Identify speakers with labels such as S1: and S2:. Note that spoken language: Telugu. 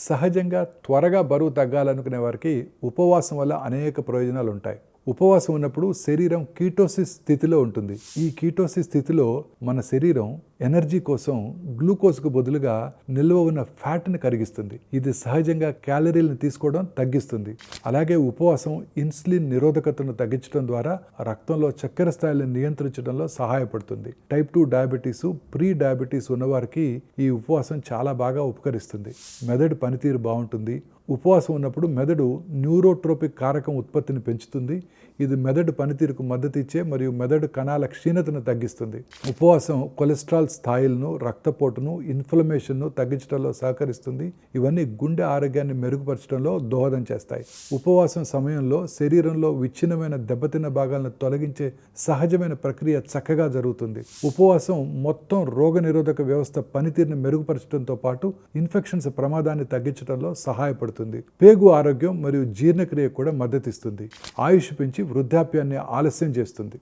S1: సహజంగా త్వరగా బరువు తగ్గాలనుకునే వారికి ఉపవాసం వల్ల అనేక ప్రయోజనాలు ఉంటాయి. ఉపవాసం ఉన్నప్పుడు శరీరం కీటోసిస్ స్థితిలో ఉంటుంది. ఈ కీటోసిస్ స్థితిలో మన శరీరం ఎనర్జీ కోసం గ్లూకోజ్కు బదులుగా నిల్వ ఉన్న ఫ్యాట్ని కరిగిస్తుంది. ఇది సహజంగా క్యాలరీలను తీసుకోవడం తగ్గిస్తుంది. అలాగే ఉపవాసం ఇన్సులిన్ నిరోధకతను తగ్గించడం ద్వారా రక్తంలో చక్కెర స్థాయిలను నియంత్రించడంలో సహాయపడుతుంది. టైప్ 2 డయాబెటీసు, ప్రీ డయాబెటీస్ ఉన్నవారికి ఈ ఉపవాసం చాలా బాగా ఉపకరిస్తుంది. మెదడు పనితీరు బాగుంటుంది. ఉపవాసం ఉన్నప్పుడు మెదడు న్యూరోట్రోపిక్ కారకం ఉత్పత్తిని పెంచుతుంది. ఇది మెదడు పనితీరుకు మద్దతు ఇచ్చే మరియు మెదడు కణాల క్షీణతను తగ్గిస్తుంది. ఉపవాసం కొలెస్ట్రాల్ స్థాయిలను, రక్తపోటును, ఇన్ఫ్లమేషన్ను తగ్గించడంలో సహకరిస్తుంది. ఇవన్నీ గుండె ఆరోగ్యాన్ని మెరుగుపరచడంలో దోహదం చేస్తాయి. ఉపవాసం సమయంలో శరీరంలో విచ్ఛిన్నమైన దెబ్బతిన్న భాగాలను తొలగించే సహజమైన ప్రక్రియ చక్కగా జరుగుతుంది. ఉపవాసం మొత్తం రోగనిరోధక వ్యవస్థ పనితీరుని మెరుగుపరచడంతో పాటు ఇన్ఫెక్షన్స్ ప్రమాదాన్ని తగ్గించడంలో సహాయపడుతుంది. పేగు ఆరోగ్యం మరియు జీర్ణక్రియ కూడా మద్దతిస్తుంది. ఆయుష్ పెంచి వృద్ధాప్యాన్ని ఆలస్యం చేస్తుంది.